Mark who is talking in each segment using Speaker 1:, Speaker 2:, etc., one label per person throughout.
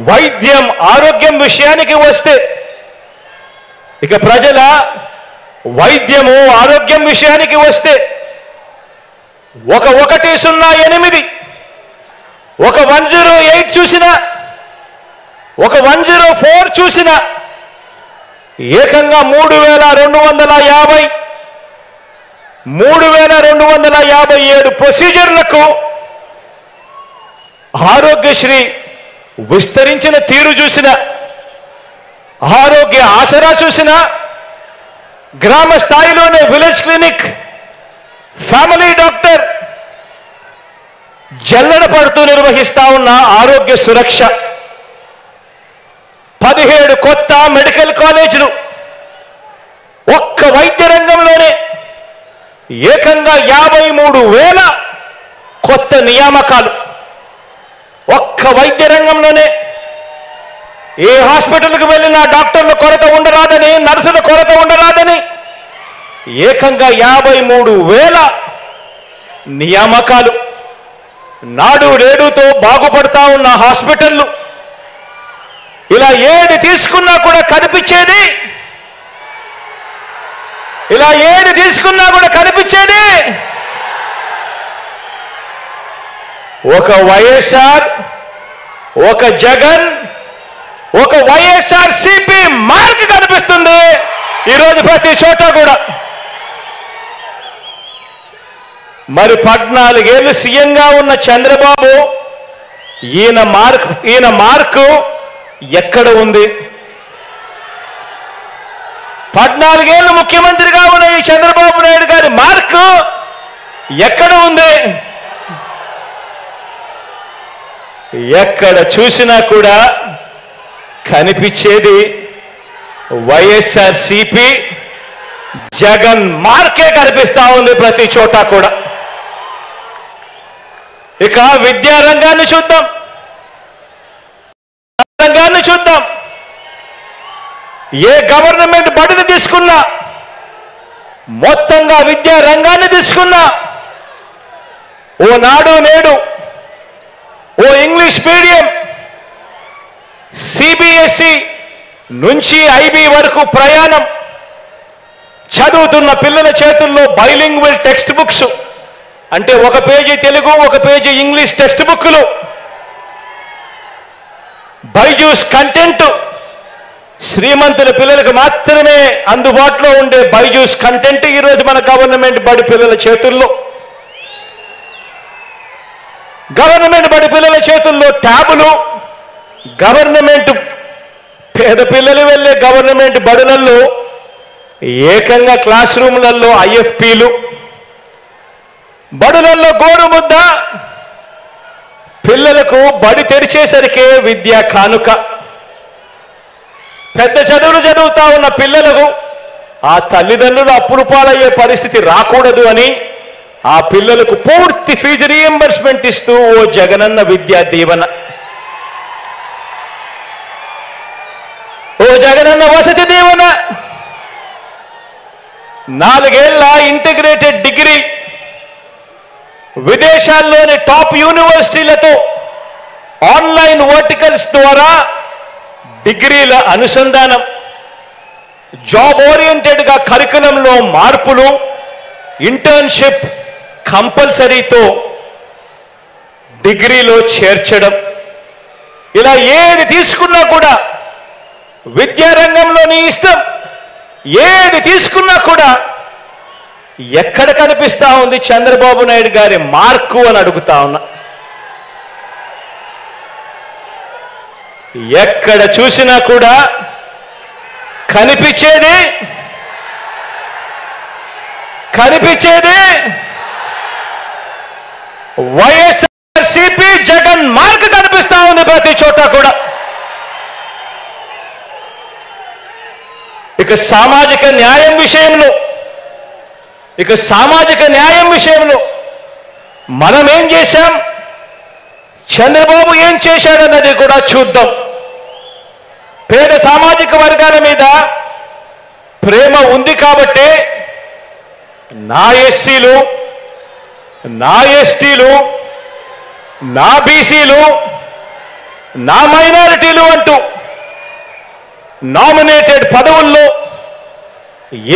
Speaker 1: వైద్యం ఆరోగ్యం విషయానికి వస్తే ఇక ప్రజల వైద్యము ఆరోగ్యం విషయానికి వస్తే 108 ఒక 108 చూసినా ఒక 104 చూసినా ఏకంగా 3257 ప్రొసీజర్లకు ఆరోగ్యశ్రీ విస్తరించిన తీరు చూసిన ఆరోగ్య ఆసరా చూసిన గ్రామ స్థాయిలోనే విలేజ్ క్లినిక్ ఫ్యామిలీ డాక్టర్ జల్లెడ పడుతూ నిర్వహిస్తా ఉన్న ఆరోగ్య సురక్ష 17 కొత్త మెడికల్ కాలేజీలు ఒక్క వైద్య రంగంలోనే ఏకంగా 53,000 కొత్త నియామకాలు ఒక్క వైద్య రంగంలోనే ఏ హాస్పిటల్కి వెళ్ళినా డాక్టర్ల కొరత ఉండరాదని నర్సుల కొరత ఉండరాదని ఏకంగా 53,000 నియామకాలు నాడు నేడుతో బాగుపడతా ఉన్న హాస్పిటళ్ళు ఇలా ఏది తీసుకున్నా కూడా కనిపించేది ఒక వైఎస్ఆర్ ఒక జగన్ ఒక వైఎస్ఆర్సీపీ మార్క్ కనిపిస్తుంది ఈరోజు ప్రతి చోట కూడా. మరి 14 ఏళ్ళు సీఎంగా ఉన్న చంద్రబాబు ఈయన మార్కు ఎక్కడ ఉంది? 14 ఏళ్ళు ముఖ్యమంత్రిగా ఉన్న ఈ చంద్రబాబు నాయుడు గారి మార్కు ఎక్కడ ఉంది? ఎక్కడ చూసినా కూడా కనిపించేది వైఎస్ఆర్సీపీ జగన్ మార్కే కనిపిస్తా ఉంది ప్రతి చోట కూడా. ఇక విద్యారంగాన్ని చూద్దాం. ఏ గవర్నమెంట్ బడిని తీసుకున్నా మొత్తంగా విద్యా రంగాన్ని తీసుకున్నా ఓ నాడు నేడు ఓ ఇంగ్లీష్ మీడియం సిబిఎస్ఈ నుంచి ఐబీ వరకు ప్రయాణం చదువుతున్న పిల్లల చేతుల్లో బైలింగ్వల్ టెక్స్ట్ బుక్స్ అంటే ఒక పేజీ తెలుగు ఒక పేజీ ఇంగ్లీష్ టెక్స్ట్ బుక్లు బైజూస్ కంటెంట్ శ్రీమంతుల పిల్లలకు మాత్రమే అందుబాటులో ఉండే బైజూస్ కంటెంట్ ఈరోజు మన గవర్నమెంట్ బడి పిల్లల చేతుల్లో ట్యాబులు గవర్నమెంట్ పేద పిల్లలు వెళ్ళే గవర్నమెంట్ బడులలో ఏకంగా క్లాస్ రూమ్లలో ఐఎఫ్పీలు బడులలో గోరుముద్ద పిల్లలకు బడి తెరిచేసరికే విద్యా కానుక పెద్ద చదువులు చదువుతా ఉన్న పిల్లలకు ఆ తల్లిదండ్రులు అప్పులు పాలయ్యే పరిస్థితి రాకూడదు అని ఆ పిల్లలకు పూర్తి ఫీజు రీఎంబర్స్మెంట్ ఇస్తూ ఓ జగనన్న విద్యా దీవెన ఓ జగనన్న వసతి దీవెన 4 ఏళ్ల ఇంటిగ్రేటెడ్ డిగ్రీ విదేశాల్లోని టాప్ యూనివర్సిటీలతో ఆన్లైన్ వర్టికల్స్ ద్వారా డిగ్రీల అనుసంధానం జాబ్ ఓరియంటెడ్గా కరికులంలో మార్పులు ఇంటర్న్షిప్ కంపల్సరీతో డిగ్రీలో చేర్చడం ఇలా ఏది తీసుకున్నా కూడా విద్యారంగంలోని ఇష్టం ఏది తీసుకున్నా కూడా ఎక్కడ కనిపిస్తా ఉంది చంద్రబాబు నాయుడు గారి మార్కు అని అడుగుతా ఉన్నా. ఎక్కడ చూసినా కూడా కనిపించేది వైఎస్ఆర్సీపీ జగన్ మార్క్ కనిపిస్తా ఉంది ప్రతి చోట కూడా. ఇక సామాజిక న్యాయం విషయంలో మనం ఏం చేశాం చంద్రబాబు ఏం చేశాడన్నది కూడా చూద్దాం. పేద సామాజిక వర్గాల మీద ప్రేమ ఉంది కాబట్టి నా ఎస్సీలు నా ఎస్టీలు నా బీసీలు నా మైనారిటీలు అంటూ నామినేటెడ్ పదవుల్లో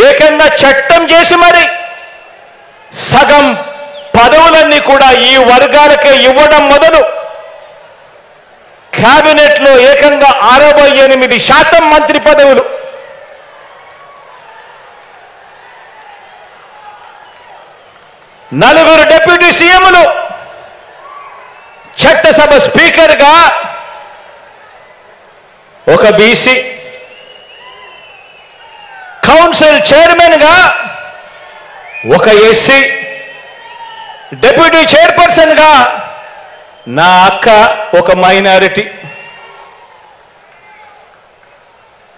Speaker 1: ఏకంగా చట్టం చేసి మరి సగం పదవులన్నీ కూడా ఈ వర్గాలకే ఇవ్వడం మొదలు క్యాబినెట్లో ఏకంగా 68% మంత్రి పదవులు, నలుగురు డిప్యూటీ సీఎంలు, చట్టసభ స్పీకర్గా ఒక బీసీ, కౌన్సిల్ చైర్మన్గా ఒక ఎస్సీ, డిప్యూటీ చైర్పర్సన్గా నా అక్క ఒక మైనారిటీ.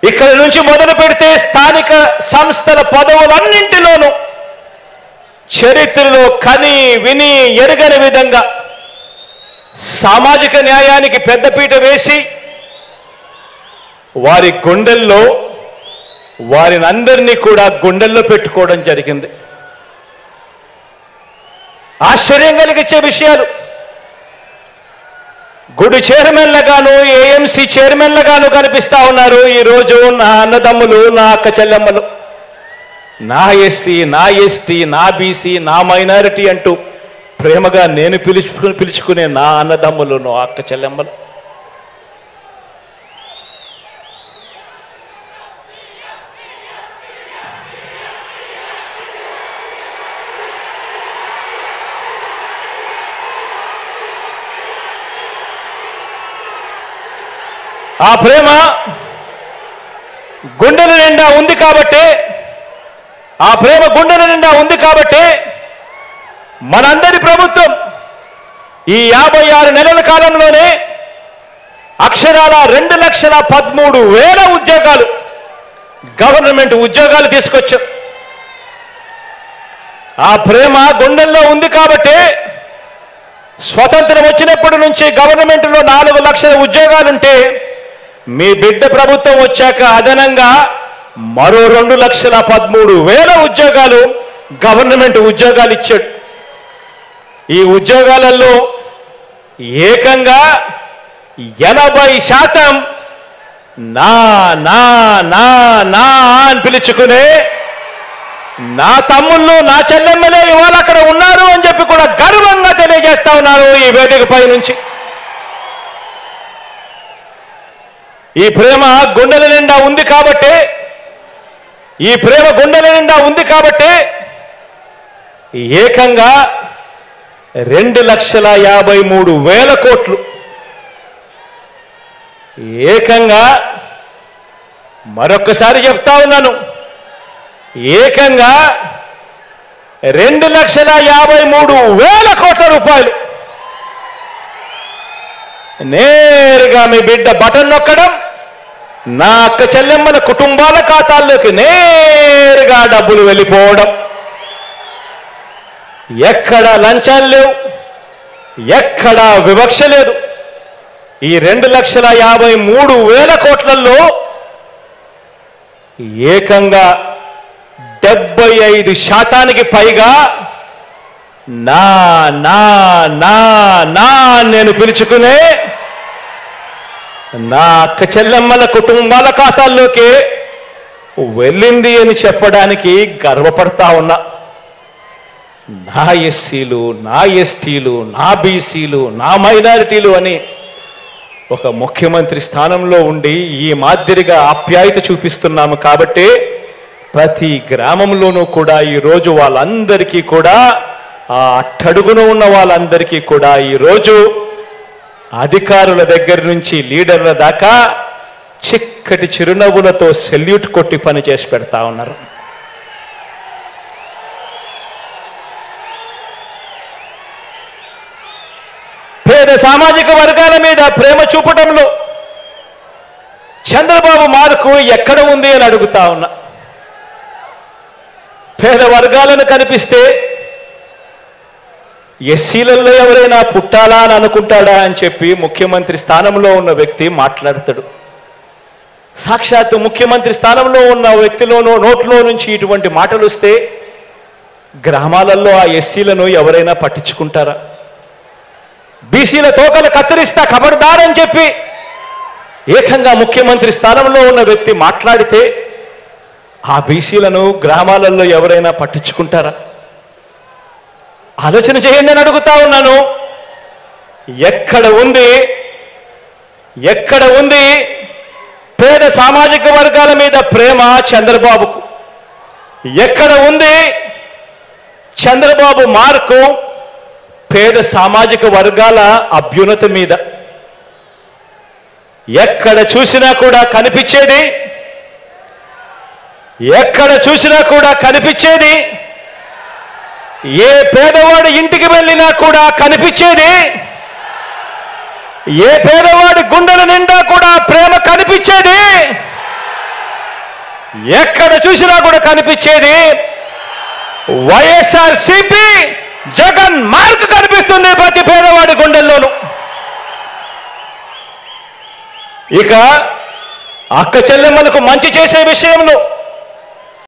Speaker 1: ఇక్కడ నుంచి మొదలు పెడితే స్థానిక సంస్థల పదవులన్నింటిలోనూ చరిత్రలో కని విని ఎరగని విధంగా సామాజిక న్యాయానికి పెద్దపీట వేసి వారి గుండెల్లో వారిని అందరినీ కూడా గుండెల్లో పెట్టుకోవడం జరిగింది. ఆశ్చర్యం కలిగించే విషయాలు. గుడి చైర్మన్లుగాను ఏఎంసీ చైర్మన్లుగాను కనిపిస్తా ఉన్నారు ఈరోజు నా అన్నదమ్ములు, నా అక్క చెల్లెమ్మలు, నా ఎస్సీ, నా ఎస్టీ, నా బీసీ, నా మైనారిటీ అంటూ ప్రేమగా నేను పిలుచుకునే నా అన్నదమ్ములు, నా అక్క చెల్లెమ్మలు. ఆ ప్రేమ గుండెల నిండా ఉంది కాబట్టి, ఆ ప్రేమ గుండెల నిండా ఉంది కాబట్టి మనందరి ప్రభుత్వం ఈ 56 నెలల కాలంలోనే అక్షరాల 2,13,000 ఉద్యోగాలు, గవర్నమెంట్ ఉద్యోగాలు తీసుకొచ్చాం. ఆ ప్రేమ గుండెల్లో ఉంది కాబట్టి స్వతంత్రం వచ్చినప్పటి నుంచి గవర్నమెంట్లో 4 లక్షల ఉద్యోగాలుంటే మీ బిడ్డ ప్రభుత్వం వచ్చాక అదనంగా మరో 2,13,000 ఉద్యోగాలు గవర్నమెంట్ ఉద్యోగాలు ఇచ్చాడు. ఈ ఉద్యోగాలలో ఏకంగా 80% నా నా నా నా అని పిలుచుకునే నా తమ్ముళ్ళు, నా చెల్లెమ్మలే ఇవాళ అక్కడ ఉన్నారు అని చెప్పి కూడా గర్వంగా తెలియజేస్తా ఉన్నారు ఈ వేదికపై నుంచి. ఈ ప్రేమ గుండెల నిండా ఉంది కాబట్టి, ఈ ప్రేమ గుండెల నిండా ఉంది కాబట్టి ఏకంగా 2,53,000 కోట్లు, ఏకంగా మరొక్కసారి చెప్తా ఉన్నాను, ఏకంగా 2,53,000 కోట్ల రూపాయలు నేరుగా మీ బిడ్డ బటన్ నొక్కడం, నా అక్క చెల్లెమ్మల కుటుంబాల ఖాతాల్లోకి నేరుగా డబ్బులు వెళ్ళిపోవడం. ఎక్కడా లంచాలు లేవు, ఎక్కడా వివక్ష లేదు. ఈ 2,53,000 కోట్లలో ఏకంగా 75% పైగా నా నా నా నా నేను పిలుచుకునే నా అక్క చెల్లెమ్మల కుటుంబాల ఖాతాల్లోకి వెళ్ళింది అని చెప్పడానికి గర్వపడతా ఉన్నా. నా ఎస్సీలు, నా ఎస్టీలు, నా బీసీలు, నా మైనారిటీలు అని ఒక ముఖ్యమంత్రి స్థానంలో ఉండి ఈ మాదిరిగా ఆప్యాయత చూపిస్తున్నాము కాబట్టి ప్రతి గ్రామంలోనూ కూడా ఈరోజు వాళ్ళందరికీ కూడా, ఆ అట్టడుగున ఉన్న వాళ్ళందరికీ కూడా ఈరోజు అధికారుల దగ్గర నుంచి లీడర్ల దాకా చిక్కటి చిరునవ్వులతో సెల్యూట్ కొట్టి పని చేసి పెడతా ఉన్నారు. పేద సామాజిక వర్గాల మీద ప్రేమ చూపటంలో చంద్రబాబు మార్కు ఎక్కడ ఉంది అని అడుగుతా ఉన్నా. పేద వర్గాలను కనిపిస్తే ఎస్సీలలో ఎవరైనా పుట్టాలా అని అనుకుంటాడా అని చెప్పి ముఖ్యమంత్రి స్థానంలో ఉన్న వ్యక్తి మాట్లాడతాడు. సాక్షాత్తు ముఖ్యమంత్రి స్థానంలో ఉన్న వ్యక్తిలోనో నోట్లో నుంచి ఇటువంటి మాటలు వస్తే గ్రామాలలో ఆ ఎస్సీలను ఎవరైనా పట్టించుకుంటారా? బీసీల తోకలు కత్తిరిస్తా ఖబర్దారని చెప్పి ఏకంగా ముఖ్యమంత్రి స్థానంలో ఉన్న వ్యక్తి మాట్లాడితే ఆ బీసీలను గ్రామాలలో ఎవరైనా పట్టించుకుంటారా? ఆలోచన చేయండి అని అడుగుతా ఉన్నాను. ఎక్కడ ఉంది పేద సామాజిక వర్గాల మీద ప్రేమ చంద్రబాబుకు? ఎక్కడ ఉంది చంద్రబాబు మార్కు పేద సామాజిక వర్గాల అభ్యున్నతి మీద? ఎక్కడ చూసినా కూడా కనిపించేది ఏ పేదవాడి ఇంటికి వెళ్ళినా కూడా కనిపించేది, ఏ పేదవాడి గుండెల నిండా కూడా ప్రేమ కనిపించేది, ఎక్కడ చూసినా కూడా కనిపించేది వైఎస్ఆర్సీపీ జగన్ మార్క్ కనిపిస్తుంది ప్రతి పేదవాడి గుండెల్లోనూ. ఇక అక్క చెల్లెమ్మలకు మంచి చేసే విషయంలో